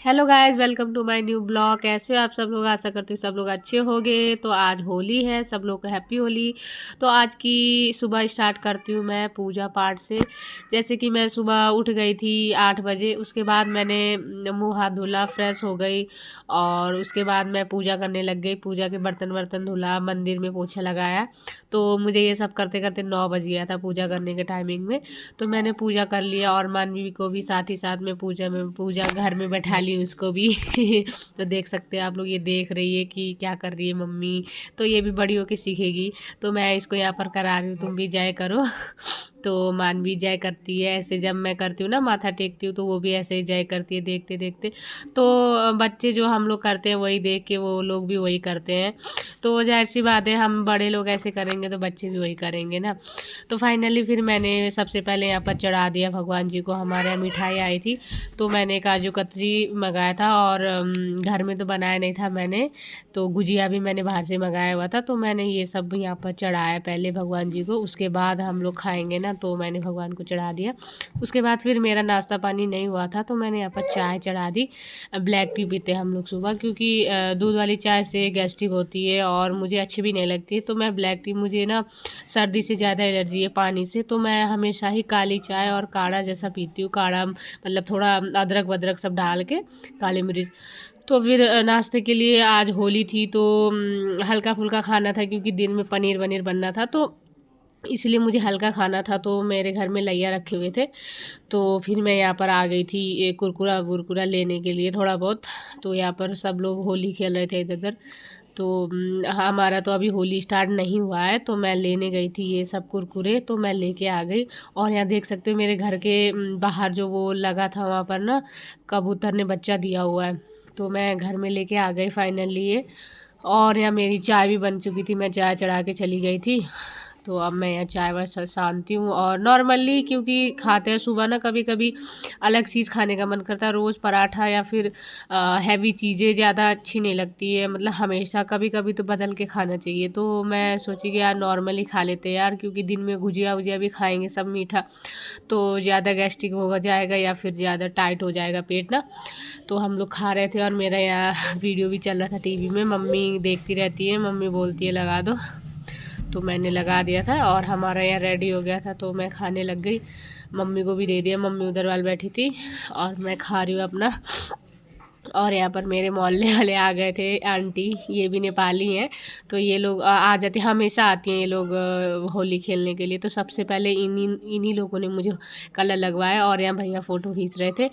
Hello guys, welcome to my new blog. कैसे हो आप सब लोग? आशा करती हूँ सब लोग अच्छे होंगे। तो आज होली है, सब लोग को हैप्पी होली। तो आज की सुबह स्टार्ट करती हूँ मैं पूजा पाठ से। जैसे कि मैं सुबह उठ गई थी 8 बजे। उसके बाद मैंने मुंह हाथ धुला, फ्रेश हो गई और उसके बाद मैं पूजा करने लग गई। पूजा के बर्तन वर्तन धुला, मंदिर में पोछा लगाया। तो मुझे ये सब करते करते 9 बज गया था पूजा करने के टाइमिंग में। तो मैंने पूजा कर लिया और मानवी को भी साथ ही साथ में पूजा घर में बैठा ली उसको भी। तो देख सकते हैं आप लोग, ये देख रही है कि क्या कर रही है मम्मी। तो ये भी बड़ी होके सीखेगी। तो मैं इसको यहाँ पर करा रही हूँ, तुम भी जय करो। तो मानवी जय करती है ऐसे, जब मैं करती हूँ ना माथा टेकती हूँ तो वो भी ऐसे ही जय करती है देखते देखते। तो बच्चे जो हम लोग करते हैं वही देख के वो लोग भी वही करते हैं। तो जाहिर सी बात है, हम बड़े लोग ऐसे करेंगे तो बच्चे भी वही करेंगे ना। तो फाइनली फिर मैंने सबसे पहले यहाँ पर चढ़ा दिया भगवान जी को। हमारे यहाँ मिठाई आई थी तो मैंने काजू कतरी मंगाया था और घर में तो बनाया नहीं था मैंने। तो गुजिया भी मैंने बाहर से मंगाया हुआ था। तो मैंने ये सब यहाँ पर चढ़ाया पहले भगवान जी को, उसके बाद हम लोग खाएंगे ना। तो मैंने भगवान को चढ़ा दिया। उसके बाद फिर मेरा नाश्ता पानी नहीं हुआ था तो मैंने यहाँ पर चाय चढ़ा दी। ब्लैक टी पीते हम लोग सुबह, क्योंकि दूध वाली चाय से गैस्ट्रिक होती है और मुझे अच्छी भी नहीं लगती। तो मैं ब्लैक टी, मुझे ना सर्दी से ज़्यादा एलर्जी है पानी से। तो मैं हमेशा ही काली चाय और काढ़ा जैसा पीती हूँ। काढ़ा मतलब थोड़ा अदरक वदरक सब डाल के, काली मिर्च। तो फिर नाश्ते के लिए आज होली थी तो हल्का फुल्का खाना था, क्योंकि दिन में पनीर वनीर बनना था तो इसलिए मुझे हल्का खाना था। तो मेरे घर में लैया रखे हुए थे। तो फिर मैं यहाँ पर आ गई थी ये कुरकुरा वुरकुरा लेने के लिए थोड़ा बहुत। तो यहाँ पर सब लोग होली खेल रहे थे इधर उधर। तो हमारा तो अभी होली स्टार्ट नहीं हुआ है। तो मैं लेने गई थी ये सब कुरकुरे, तो मैं लेके आ गई। और यहाँ देख सकते हो मेरे घर के बाहर जो वो लगा था वहाँ पर ना कबूतर ने बच्चा दिया हुआ है। तो मैं घर में लेके आ गई फाइनली ये। और यहाँ मेरी चाय भी बन चुकी थी, मैं चाय चढ़ा के चली गई थी। तो अब मैं यहाँ चाय वाय छानती हूँ। और नॉर्मली क्योंकि खाते हैं सुबह ना, कभी कभी अलग चीज़ खाने का मन करता है। रोज़ पराठा या फिर हैवी चीज़ें ज़्यादा अच्छी नहीं लगती है, मतलब हमेशा कभी कभी तो बदल के खाना चाहिए। तो मैं सोची कि यार नॉर्मली खा लेते हैं यार, क्योंकि दिन में गुजिया वुजिया भी खाएंगे सब मीठा तो ज़्यादा गैस्ट्रिक हो जाएगा या फिर ज़्यादा टाइट हो जाएगा पेट ना। तो हम लोग खा रहे थे और मेरा यहाँ वीडियो भी चल रहा था टीवी में। मम्मी देखती रहती है, मम्मी बोलती है लगा दो। तो मैंने लगा दिया था और हमारा यहाँ रेडी हो गया था तो मैं खाने लग गई। मम्मी को भी दे दिया, मम्मी उधर वाल बैठी थी और मैं खा रही हूँ अपना। और यहाँ पर मेरे मोहल्ले वाले आ गए थे, आंटी ये भी नेपाली हैं। तो ये लोग आ जाते, हमेशा आती हैं ये लोग होली खेलने के लिए। तो सबसे पहले इन्हीं लोगों ने मुझे कलर लगवाया। और यहाँ भैया फ़ोटो खींच रहे थे।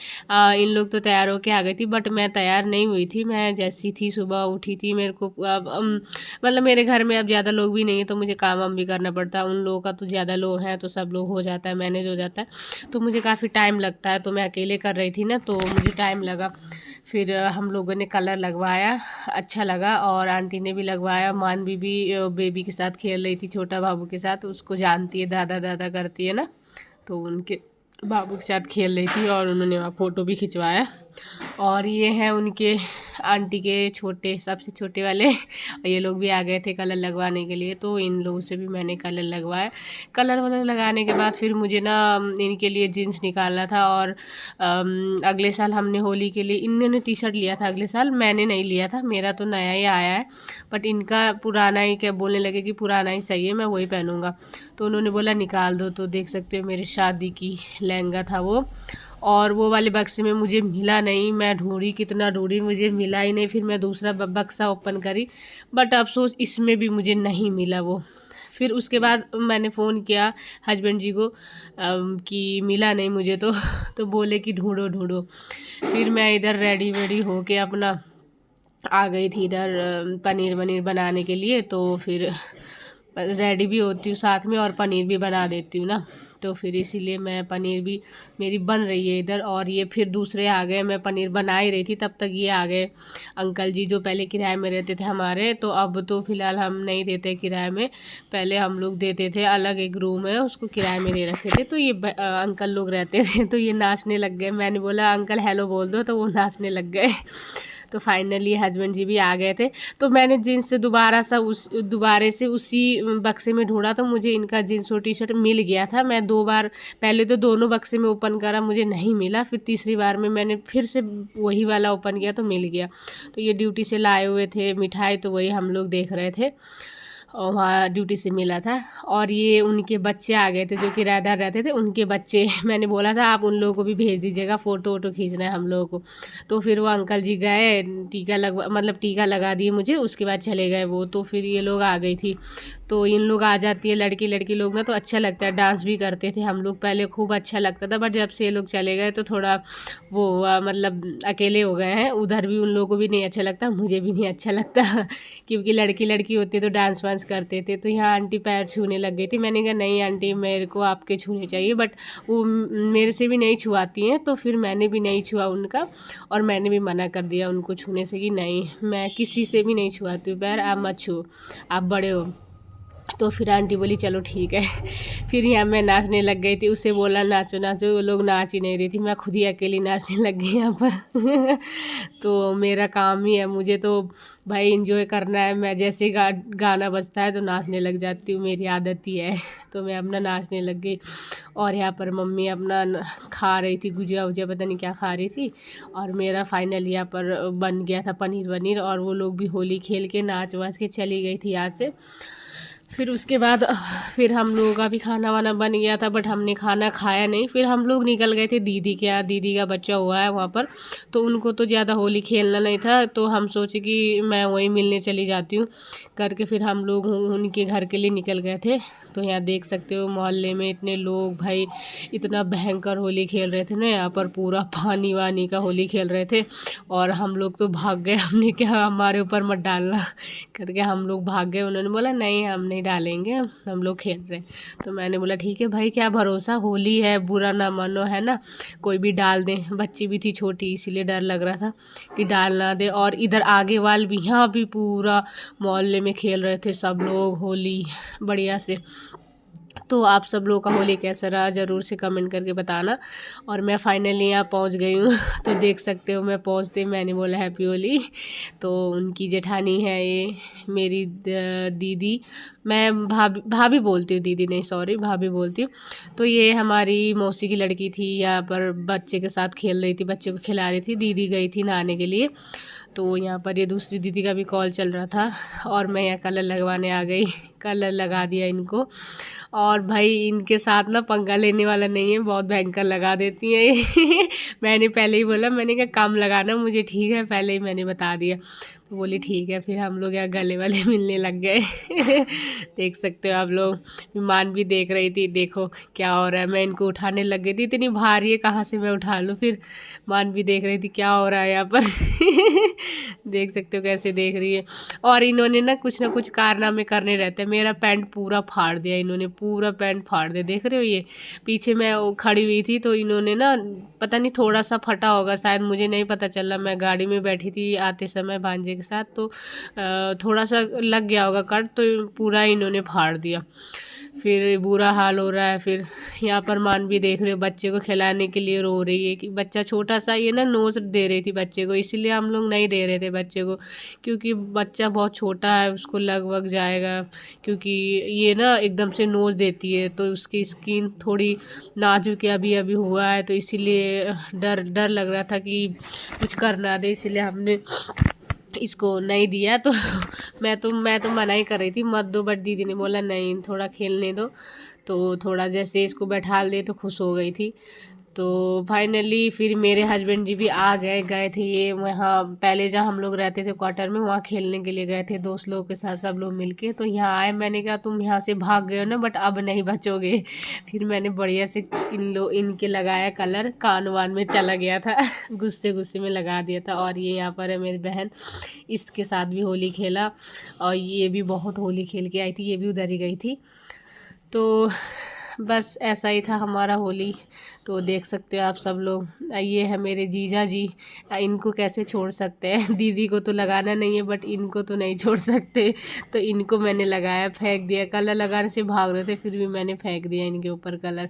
इन लोग तो तैयार होके आ गई थी बट मैं तैयार नहीं हुई थी। मैं जैसी थी सुबह उठी थी, मेरे को मतलब मेरे घर में अब ज़्यादा लोग भी नहीं है तो मुझे काम वाम भी करना पड़ता है। उन लोगों का तो ज़्यादा लोग हैं तो सब लोग हो जाता है, मैनेज हो जाता है। तो मुझे काफ़ी टाइम लगता है। तो मैं अकेले कर रही थी ना तो मुझे टाइम लगा। फिर हम लोगों ने कलर लगवाया, अच्छा लगा। और आंटी ने भी लगवाया। मानवी भी बेबी के साथ खेल रही थी, छोटा बाबू के साथ। उसको जानती है, दादा दादा करती है ना, तो उनके बाबू के साथ खेल रही थी और उन्होंने वहाँ फ़ोटो भी खिंचवाया। और ये हैं उनके आंटी के छोटे, सबसे छोटे वाले। और ये लोग भी आ गए थे कलर लगवाने के लिए। तो इन लोगों से भी मैंने कलर लगवाया। कलर वलर लगाने के बाद फिर मुझे ना इनके लिए जीन्स निकालना था। और अगले साल हमने होली के लिए, इन्होंने टी शर्ट लिया था अगले साल, मैंने नहीं लिया था, मेरा तो नया ही आया है। बट इनका पुराना ही, क्या बोलने लगे कि पुराना ही सही है, मैं वही पहनूंगा। तो उन्होंने बोला निकाल दो। तो देख सकते हो मेरी शादी की लहंगा था वो। और वो वाले बक्से में मुझे मिला नहीं, मैं ढूंढी कितना ढूंढी, मुझे मिला ही नहीं। फिर मैं दूसरा बक्सा ओपन करी बट अफसोस इसमें भी मुझे नहीं मिला वो। फिर उसके बाद मैंने फ़ोन किया हस्बैंड जी को कि मिला नहीं मुझे तो बोले कि ढूंढो ढूंढो। फिर मैं इधर रेडी वेडी होके अपना आ गई थी इधर पनीर वनीर बनाने के लिए। तो फिर रेडी भी होती हूँ साथ में और पनीर भी बना देती हूँ ना। तो फिर इसीलिए मैं पनीर भी मेरी बन रही है इधर। और ये फिर दूसरे आ गए, मैं पनीर बना ही रही थी तब तक ये आ गए अंकल जी जो पहले किराए में रहते थे हमारे। तो अब तो फ़िलहाल हम नहीं देते किराए में, पहले हम लोग देते थे, अलग एक रूम है उसको किराए में दे रखे थे। तो ये अंकल लोग रहते थे तो ये नाचने लग गए। मैंने बोला अंकल हेलो बोल दो तो वो नाचने लग गए। तो फाइनली हस्बैंड जी भी आ गए थे। तो मैंने जीन्स से दोबारे से उसी बक्से में ढूंढा, तो मुझे इनका जीन्स और टी शर्ट मिल गया था। मैं 2 बार पहले तो दोनों बक्से में ओपन करा, मुझे नहीं मिला। फिर तीसरी बार में मैंने फिर से वही वाला ओपन किया तो मिल गया। तो ये ड्यूटी से लाए हुए थे मिठाई, तो वही हम लोग देख रहे थे और वहाँ ड्यूटी से मिला था। और ये उनके बच्चे आ गए थे जो किराएदार रहते थे, उनके बच्चे। मैंने बोला था आप उन लोगों को भी भेज दीजिएगा, फ़ोटो वोटो खींचना है हम लोगों को। तो फिर वो अंकल जी गए, टीका लगा दिए मुझे, उसके बाद चले गए वो। तो फिर ये लोग आ गई थी। तो इन लोग आ जाती है लड़की लोग ना, तो अच्छा लगता है। डांस भी करते थे हम लोग पहले, खूब अच्छा लगता था। बट जब से ये लोग चले गए तो थोड़ा वो अकेले हो गए हैं। उधर भी उन लोगों को भी नहीं अच्छा लगता, मुझे भी नहीं अच्छा लगता क्योंकि लड़की होती है तो डांस वांस करते थे। तो यहाँ आंटी पैर छूने लग गई थी। मैंने कहा नहीं आंटी, मेरे को आपके छूने चाहिए। बट वो मेरे से भी नहीं छुआती हैं, तो फिर मैंने भी नहीं छुआ उनका। और मैंने भी मना कर दिया उनको छूने से कि नहीं, मैं किसी से भी नहीं छुआती हूँ पैर, आप मत छुओ, आप बड़े हो। तो फिर आंटी बोली चलो ठीक है। फिर यहाँ मैं नाचने लग गई थी, उससे बोला नाचो नाचो, वो लोग नाच ही नहीं रही थी, मैं खुद ही अकेली नाचने लग गई यहाँ पर तो मेरा काम ही है, मुझे तो भाई इंजॉय करना है। मैं जैसे गाना बजता है तो नाचने लग जाती हूँ, मेरी आदत ही है। तो मैं अपना नाचने लग गई। और यहाँ पर मम्मी अपना खा रही थी, गुजिया वुजिया पता नहीं क्या खा रही थी। और मेरा फाइनल यहाँ पर बन गया था पनीर वनीर। और वो लोग भी होली खेल के नाच वाच के चली गई थी यहाँ से। फिर उसके बाद फिर हम लोगों का भी खाना वाना बन गया था, बट हमने खाना खाया नहीं। फिर हम लोग निकल गए थे दीदी के यहाँ, दीदी का बच्चा हुआ है वहाँ पर। तो उनको तो ज़्यादा होली खेलना नहीं था, तो हम सोचे कि मैं वहीं मिलने चली जाती हूँ करके। फिर हम लोग उनके घर के लिए निकल गए थे। तो यहाँ देख सकते हो मोहल्ले में इतने लोग, भाई इतना भयंकर होली खेल रहे थे ना यहाँ पर, पूरा पानी वानी का होली खेल रहे थे। और हम लोग तो भाग गए, हमने क्या हमारे ऊपर मत डालना करके हम लोग भाग गए। उन्होंने बोला नहीं हम नहीं डालेंगे, हम लोग खेल रहे हैं। तो मैंने बोला ठीक है भाई, क्या भरोसा, होली है, बुरा ना मानो, है ना, कोई भी डाल दे। बच्ची भी थी छोटी, इसीलिए डर लग रहा था कि डाल ना दे। और इधर आगे वाल भी, यहाँ भी पूरा मोहल्ले में खेल रहे थे सब लोग होली बढ़िया से। तो आप सब लोगों का होली कैसा रहा ज़रूर से कमेंट करके बताना। और मैं फाइनली यहाँ पहुँच गई हूँ तो देख सकते हो मैं पहुँचते मैंने बोला हैप्पी होली। तो उनकी जेठानी है ये मेरी दीदी, मैं भाभी बोलती हूँ, दीदी नहीं सॉरी भाभी बोलती हूँ। तो ये हमारी मौसी की लड़की थी, यहाँ पर बच्चे के साथ खेल रही थी, बच्चे को खिला रही थी। दीदी गई थी नहाने के लिए। तो यहाँ पर ये दूसरी दीदी का भी कॉल चल रहा था। और मैं यहाँ कलर लगवाने आ गई, कलर लगा दिया इनको। और भाई इनके साथ ना पंगा लेने वाला नहीं है, बहुत भयंकर लगा देती हैं ये मैंने पहले ही बोला, मैंने कहा कम लगाना मुझे, ठीक है, पहले ही मैंने बता दिया। तो बोली ठीक है। फिर हम लोग यहाँ गले वाले मिलने लग गए देख सकते हो आप लोग। ईमान भी देख रही थी, देखो क्या हो रहा है। मैं इनको उठाने लग गई थी, इतनी भारी है कहाँ से मैं उठा लूँ। फिर मान भी देख रही थी क्या हो रहा है यहाँ पर देख सकते हो कैसे देख रही है। और इन्होंने ना कुछ कारनामे करने रहते हैं। मेरा पैंट पूरा फाड़ दिया इन्होंने, पूरा पैंट फाड़ दिया, देख रहे हो। ये पीछे मैं खड़ी हुई थी तो इन्होंने ना पता नहीं थोड़ा सा फटा होगा शायद, मुझे नहीं पता चला। मैं गाड़ी में बैठी थी आते समय भांजे के साथ, तो थोड़ा सा लग गया होगा कट, तो पूरा इन्होंने फाड़ दिया। फिर बुरा हाल हो रहा है। फिर यहाँ पर मान भी देख रहे हो, बच्चे को खिलाने के लिए रो रही है कि बच्चा छोटा सा, ये ना नोज दे रही थी बच्चे को, इसीलिए हम लोग नहीं दे रहे थे बच्चे को, क्योंकि बच्चा बहुत छोटा है, उसको लग वग जाएगा। क्योंकि ये ना एकदम से नोज देती है तो उसकी स्किन थोड़ी नाजुक है, अभी अभी हुआ है, तो इसीलिए डर लग रहा था कि कुछ कर ना दे, इसीलिए हमने इसको नहीं दिया। तो मैं तो मना ही कर रही थी मत दो, बट दीदी ने बोला नहीं थोड़ा खेलने दो। तो थोड़ा जैसे इसको बैठा दे तो खुश हो गई थी। तो फाइनली फिर मेरे हस्बैंड जी भी आ गए थे ये वहाँ, पहले जहाँ हम लोग रहते थे क्वार्टर में, वहाँ खेलने के लिए गए थे दोस्त लोगों के साथ सब लोग मिलके। तो यहाँ आए, मैंने कहा तुम यहाँ से भाग गए हो ना, बट अब नहीं बचोगे फिर मैंने बढ़िया से इनके लगाया कलर, कान वान में चला गया था गुस्से में लगा दिया था। और ये यहाँ पर है मेरी बहन, इसके साथ भी होली खेला। और ये भी बहुत होली खेल के आई थी, ये भी उधर ही गई थी। तो बस ऐसा ही था हमारा होली। तो देख सकते हो आप सब लोग, ये है मेरे जीजा जी, इनको कैसे छोड़ सकते हैं। दीदी को तो लगाना नहीं है बट इनको तो नहीं छोड़ सकते, तो इनको मैंने लगाया, फेंक दिया। कलर लगाने से भाग रहे थे फिर भी मैंने फेंक दिया इनके ऊपर कलर।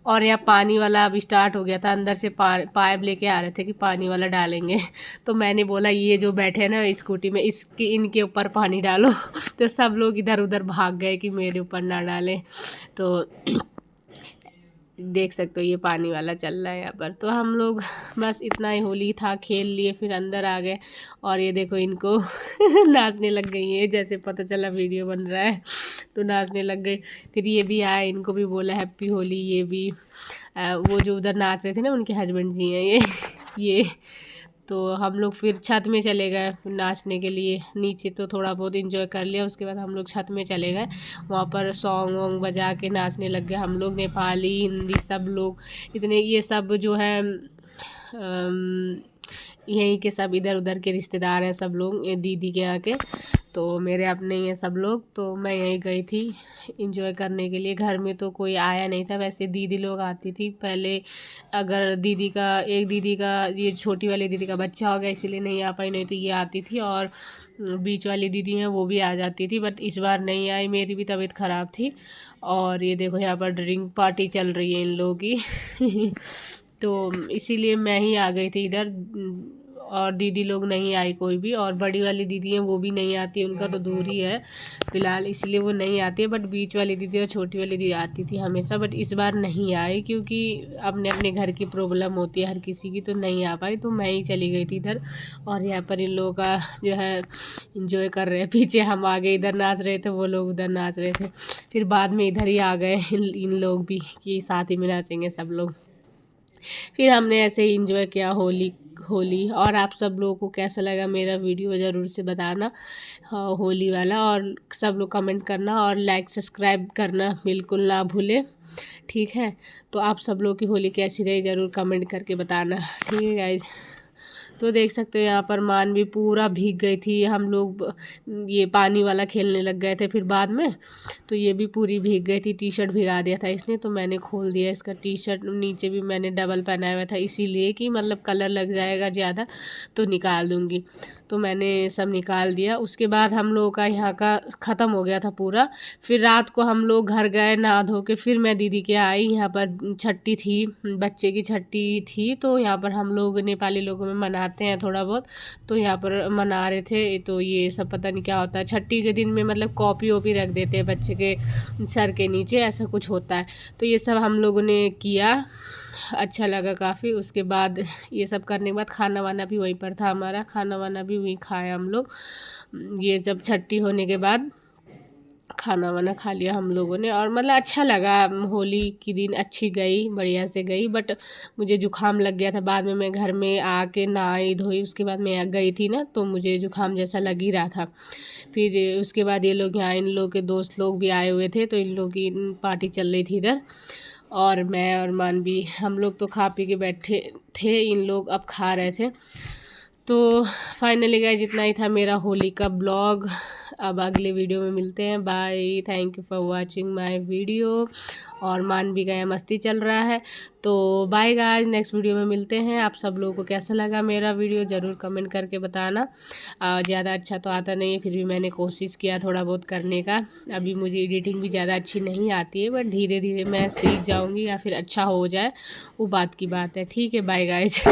और यहाँ पानी वाला अब स्टार्ट हो गया था, अंदर से पाइप लेके आ रहे थे कि पानी वाला डालेंगे। तो मैंने बोला ये जो बैठे हैं ना स्कूटी में, इसके इनके ऊपर पानी डालो। तो सब लोग इधर उधर भाग गए कि मेरे ऊपर ना डालें। तो देख सकते हो ये पानी वाला चल रहा है यहाँ पर। तो हम लोग बस इतना ही होली था, खेल लिए, फिर अंदर आ गए। और ये देखो इनको नाचने लग गई है, जैसे पता चला वीडियो बन रहा है तो नाचने लग गई। फिर ये भी आए, इनको भी बोला हैप्पी होली। ये भी वो जो उधर नाच रहे थे ना उनके हस्बैंड जी हैं ये। तो हम लोग फिर छत में चले गए नाचने के लिए। नीचे तो थोड़ा बहुत एंजॉय कर लिया, उसके बाद हम लोग छत में चले गए। वहाँ पर सॉन्ग वॉन्ग बजा के नाचने लग गए हम लोग, नेपाली हिंदी सब लोग। इतने ये सब जो है यहीं के सब इधर उधर के रिश्तेदार हैं सब लोग, ये दीदी के यहाँ के। तो मेरे अपने ही हैं सब लोग। तो मैं यहीं गई थी इंजॉय करने के लिए। घर में तो कोई आया नहीं था, वैसे दीदी लोग आती थी पहले। अगर दीदी का ये छोटी वाली दीदी का बच्चा हो गया इसीलिए नहीं आ पाई, नहीं तो ये आती थी। और बीच वाली दीदी हैं वो भी आ जाती थी, बट इस बार नहीं आई, मेरी भी तबीयत ख़राब थी। और ये देखो यहाँ पर ड्रिंक पार्टी चल रही है इन लोगों की। तो इसीलिए मैं ही आ गई थी इधर, और दीदी लोग नहीं आई कोई भी। और बड़ी वाली दीदी हैं वो भी नहीं आती, उनका तो दूर ही है फ़िलहाल, इसलिए वो नहीं आती है। बट बीच वाली दीदी और छोटी वाली दीदी आती थी हमेशा, बट इस बार नहीं आई क्योंकि अपने अपने घर की प्रॉब्लम होती है हर किसी की, तो नहीं आ पाई। तो मैं ही चली गई थी इधर। और यहाँ पर इन लोगों का जो है इंजॉय कर रहे हैं, पीछे हम आगे इधर नाच रहे थे, वो लोग उधर नाच रहे थे। फिर बाद में इधर ही आ गए इन लोग भी कि साथ ही में नाचेंगे सब लोग। फिर हमने ऐसे ही इंजॉय किया होली। और आप सब लोगों को कैसा लगा मेरा वीडियो ज़रूर से बताना, होली वाला। और सब लोग कमेंट करना और लाइक सब्सक्राइब करना बिल्कुल ना भूलें, ठीक है। तो आप सब लोग की होली कैसी रही ज़रूर कमेंट करके बताना, ठीक है गाइज। तो देख सकते हो यहाँ पर मान भी पूरा भीग गई थी। हम लोग ये पानी वाला खेलने लग गए थे फिर बाद में, तो ये भी पूरी भीग गई थी। टी शर्ट भिगा दिया था इसने, तो मैंने खोल दिया इसका टी शर्ट। नीचे भी मैंने डबल पहनाया हुआ था इसीलिए कि मतलब कलर लग जाएगा ज़्यादा तो निकाल दूँगी। तो मैंने सब निकाल दिया। उसके बाद हम लोगों का यहाँ का ख़त्म हो गया था पूरा। फिर रात को हम लोग घर गए नहा धो के, फिर मैं दीदी के आई। यहाँ पर छठी थी, बच्चे की छठी थी, तो यहाँ पर हम लोग नेपाली लोगों में मनाते हैं थोड़ा बहुत, तो यहाँ पर मना रहे थे। तो ये सब पता नहीं क्या होता है छठी के दिन में, मतलब कॉपी वॉपी रख देते हैं बच्चे के सर के नीचे, ऐसा कुछ होता है। तो ये सब हम लोगों ने किया, अच्छा लगा काफ़ी। उसके बाद ये सब करने के बाद खाना वाना भी वहीं पर था हमारा, खाना वाना भी वहीं खाया हम लोग। ये जब छठी होने के बाद खाना वाना खा लिया हम लोगों ने, और मतलब अच्छा लगा। होली की दिन अच्छी गई, बढ़िया से गई। बट मुझे जुकाम लग गया था, बाद में मैं घर में आके नहाई धोई, उसके बाद मैं गई थी ना, तो मुझे जुकाम जैसा लग ही रहा था। फिर उसके बाद ये लोग यहाँ, इन लोग के दोस्त लोग भी आए हुए थे, तो इन लोग की पार्टी चल रही थी इधर। और मैं और मानवी हम लोग तो खा पी के बैठे थे, इन लोग अब खा रहे थे। तो फाइनली गाइस जितना ही था मेरा होली का ब्लॉग। अब अगले वीडियो में मिलते हैं, bye. Thank you for watching my video. और मानवी का यहाँ मस्ती चल रहा है, तो बाय गाइस, नेक्स्ट वीडियो में मिलते हैं। आप सब लोगों को कैसा लगा मेरा वीडियो ज़रूर कमेंट करके बताना। ज़्यादा अच्छा तो आता नहीं है, फिर भी मैंने कोशिश किया थोड़ा बहुत करने का। अभी मुझे एडिटिंग भी ज़्यादा अच्छी नहीं आती है, बट धीरे धीरे मैं सीख जाऊँगी या फिर अच्छा हो जाए, वो बात की बात है, ठीक है। Bye guys.